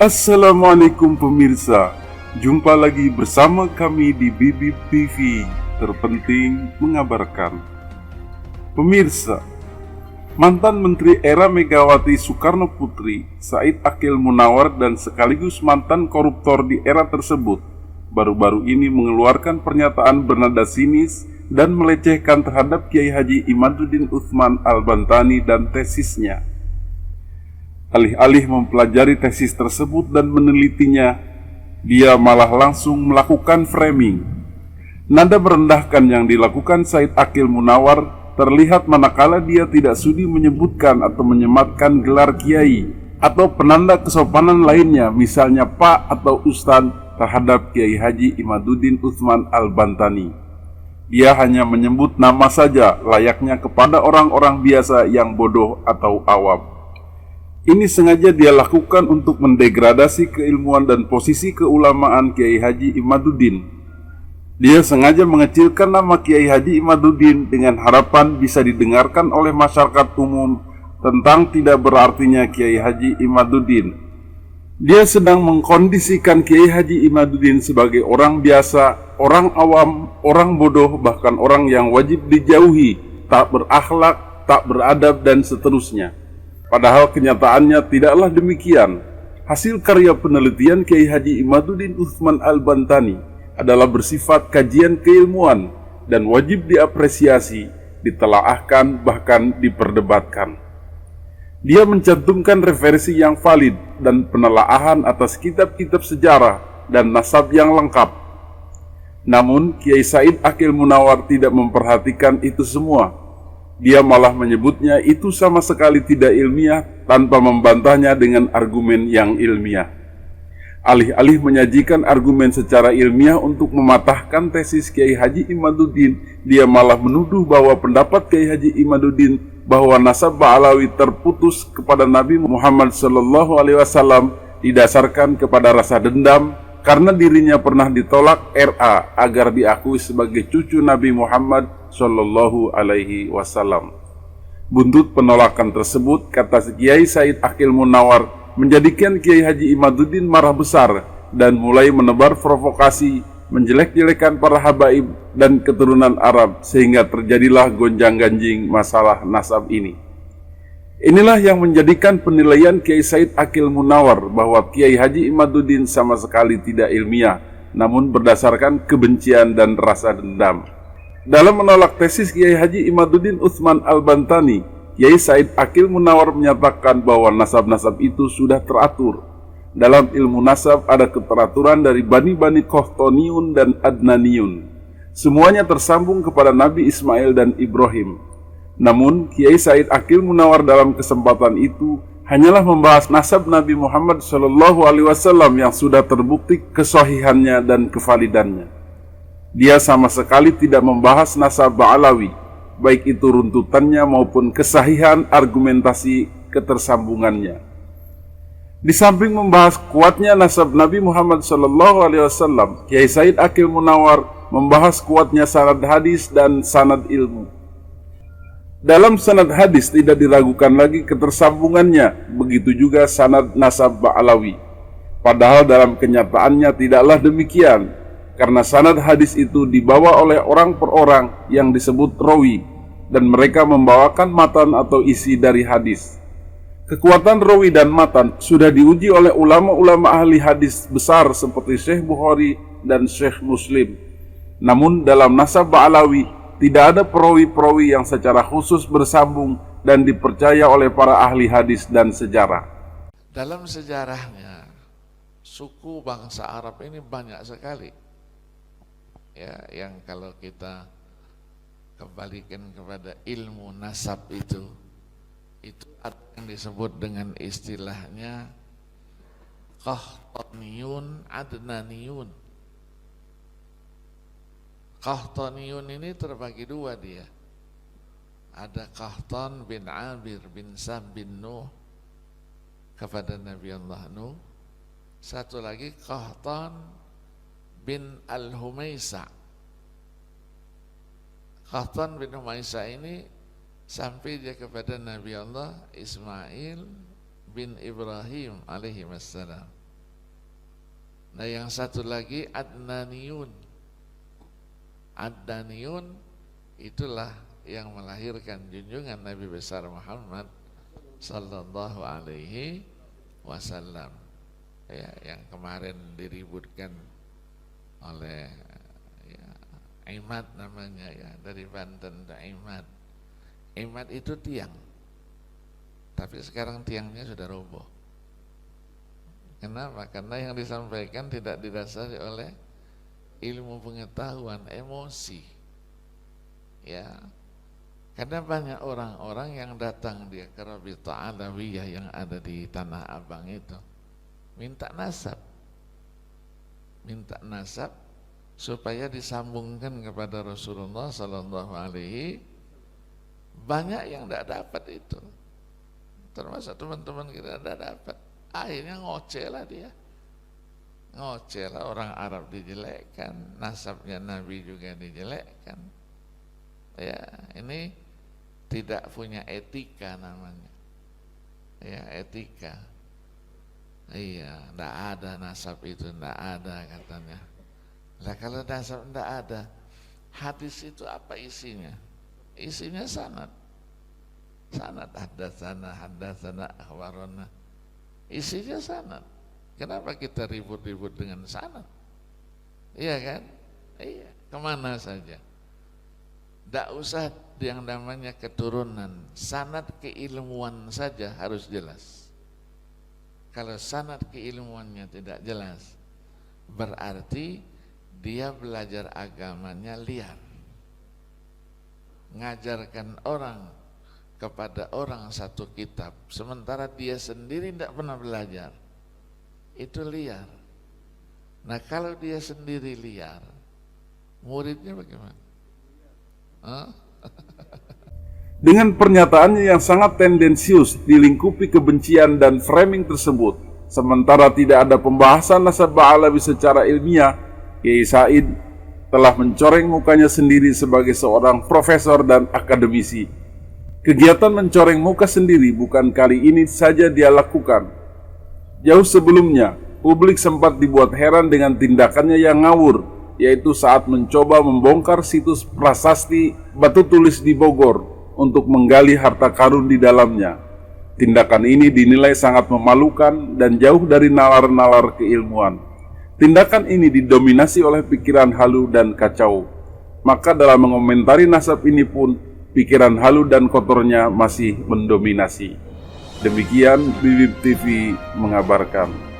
Assalamualaikum pemirsa, jumpa lagi bersama kami di Bibip TV, terpenting mengabarkan. Pemirsa, mantan Menteri era Megawati Soekarno Putri, Said Akil Munawar dan sekaligus mantan koruptor di era tersebut, baru-baru ini mengeluarkan pernyataan bernada sinis dan melecehkan terhadap Kiai Haji Imaduddin Utsman Al-Bantani dan tesisnya. Alih-alih mempelajari tesis tersebut dan menelitinya, dia malah langsung melakukan framing. Nada merendahkan yang dilakukan Said Akil Munawar terlihat manakala dia tidak sudi menyebutkan atau menyematkan gelar kiai atau penanda kesopanan lainnya, misalnya Pak atau Ustadz, terhadap Kiai Haji Imaduddin Utsman Al-Bantani. Dia hanya menyebut nama saja, layaknya kepada orang-orang biasa yang bodoh atau awam. Ini sengaja dia lakukan untuk mendegradasi keilmuan dan posisi keulamaan Kiai Haji Imaduddin. Dia sengaja mengecilkan nama Kiai Haji Imaduddin dengan harapan bisa didengarkan oleh masyarakat umum tentang tidak berartinya Kiai Haji Imaduddin. Dia sedang mengkondisikan Kiai Haji Imaduddin sebagai orang biasa, orang awam, orang bodoh, bahkan orang yang wajib dijauhi, tak berakhlak, tak beradab, dan seterusnya. Padahal kenyataannya tidaklah demikian. Hasil karya penelitian Kiai Haji Imaduddin Utsman Al-Bantani adalah bersifat kajian keilmuan dan wajib diapresiasi, ditelaahkan, bahkan diperdebatkan. Dia mencantumkan referensi yang valid dan penelaahan atas kitab-kitab sejarah dan nasab yang lengkap. Namun Kiai Said Akil Munawar tidak memperhatikan itu semua. Dia malah menyebutnya itu sama sekali tidak ilmiah tanpa membantahnya dengan argumen yang ilmiah. Alih-alih menyajikan argumen secara ilmiah untuk mematahkan tesis Kiai Haji Imaduddin, dia malah menuduh bahwa pendapat Kiai Haji Imaduddin bahwa nasab Ba'alawi terputus kepada Nabi Muhammad SAW didasarkan kepada rasa dendam karena dirinya pernah ditolak RA agar diakui sebagai cucu Nabi Muhammad Sallallahu Alaihi Wasallam. Buntut penolakan tersebut, kata Kiai Said Akil Munawar, menjadikan Kiai Haji Imaduddin marah besar dan mulai menebar provokasi, menjelek-jelekan para habaib dan keturunan Arab, sehingga terjadilah gonjang-ganjing masalah nasab ini. Inilah yang menjadikan penilaian Kiai Said Akil Munawar bahwa Kiai Haji Imaduddin sama sekali tidak ilmiah, namun berdasarkan kebencian dan rasa dendam. Dalam menolak tesis Kiai Haji Imaduddin Utsman Al-Bantani, Kiai Said Akil Munawar menyatakan bahwa nasab-nasab itu sudah teratur. Dalam ilmu nasab ada keteraturan dari Bani Qahtoniun dan Adnaniun. Semuanya tersambung kepada Nabi Ismail dan Ibrahim. Namun Kiai Said Akil Munawar dalam kesempatan itu hanyalah membahas nasab Nabi Muhammad SAW yang sudah terbukti kesahihannya dan kevalidannya. Dia sama sekali tidak membahas nasab Ba'alawi, baik itu runtutannya maupun kesahihan argumentasi ketersambungannya. Di samping membahas kuatnya nasab Nabi Muhammad SAW, Kiai Said Akil Munawar membahas kuatnya sanad hadis dan sanad ilmu. Dalam sanad hadis tidak diragukan lagi ketersambungannya, begitu juga sanad nasab Ba'alawi. Padahal dalam kenyataannya tidaklah demikian, karena sanad hadis itu dibawa oleh orang per orang yang disebut rawi, dan mereka membawakan matan atau isi dari hadis. Kekuatan rawi dan matan sudah diuji oleh ulama-ulama ahli hadis besar seperti Syekh Bukhari dan Syekh Muslim. Namun dalam nasab Ba'alawi tidak ada perawi-perawi yang secara khusus bersambung dan dipercaya oleh para ahli hadis dan sejarah. Dalam sejarahnya, suku bangsa Arab ini banyak sekali. Ya, yang kalau kita kembalikan kepada ilmu nasab itu ada yang disebut dengan istilahnya Qahtaniyun, Adnaniyun. Qahtaniyun ini terbagi dua dia. Ada Qahtan bin Abir bin Sam bin Nuh kepada Nabi Allah Nuh. Satu lagi Qahtan bin Al-Humaisa. Qahtan bin Humaisa ini sampai dia kepada Nabi Allah Ismail bin Ibrahim alaihi wassalam. Nah yang satu lagi Adnaniyun. Adnaniyun itulah yang melahirkan junjungan Nabi besar Muhammad sallallahu alaihi wasallam. Ya, yang kemarin diributkan oleh ya, Imad namanya ya, dari Banten Imad. Imad itu tiang. Tapi sekarang tiangnya sudah roboh. Kenapa? Karena yang disampaikan tidak didasari oleh ilmu pengetahuan, emosi. Ya. Karena banyak orang-orang yang datang dia ke Rabithah Alawiyah yang ada di Tanah Abang itu minta nasab. Minta nasab supaya disambungkan kepada Rasulullah sallallahu alaihi. Banyak yang tidak dapat itu. Termasuk teman-teman kita tidak dapat. Akhirnya ngoceh lah dia. Ngoceh lah, orang Arab dijelekkan, nasabnya Nabi juga dijelekkan. Ya, ini tidak punya etika namanya. Ya, etika. Iya, tidak ada nasab itu, tidak ada katanya. Lah kalau nasab tidak ada, hadis itu apa isinya? Isinya sanad. Sanad haddatsana akhbarana. Isinya sanad. Kenapa kita ribut-ribut dengan sanad? Iya kan? Iya, kemana saja. Tidak usah yang namanya keturunan. Sanad keilmuan saja harus jelas. Kalau sanad keilmuannya tidak jelas, berarti dia belajar agamanya liar. Ngajarkan orang kepada orang satu kitab, sementara dia sendiri tidak pernah belajar, itu liar. Nah kalau dia sendiri liar, muridnya bagaimana? Dengan pernyataannya yang sangat tendensius dilingkupi kebencian dan framing tersebut, sementara tidak ada pembahasan nasab Ba'alawi secara ilmiah, Kiai Said telah mencoreng mukanya sendiri sebagai seorang profesor dan akademisi. Kegiatan mencoreng muka sendiri bukan kali ini saja dia lakukan. Jauh sebelumnya, publik sempat dibuat heran dengan tindakannya yang ngawur, yaitu saat mencoba membongkar situs prasasti batu tulis di Bogor untuk menggali harta karun di dalamnya. Tindakan ini dinilai sangat memalukan dan jauh dari nalar-nalar keilmuan. Tindakan ini didominasi oleh pikiran halu dan kacau. Maka dalam mengomentari nasab ini pun, pikiran halu dan kotornya masih mendominasi. Demikian Bibib TV mengabarkan.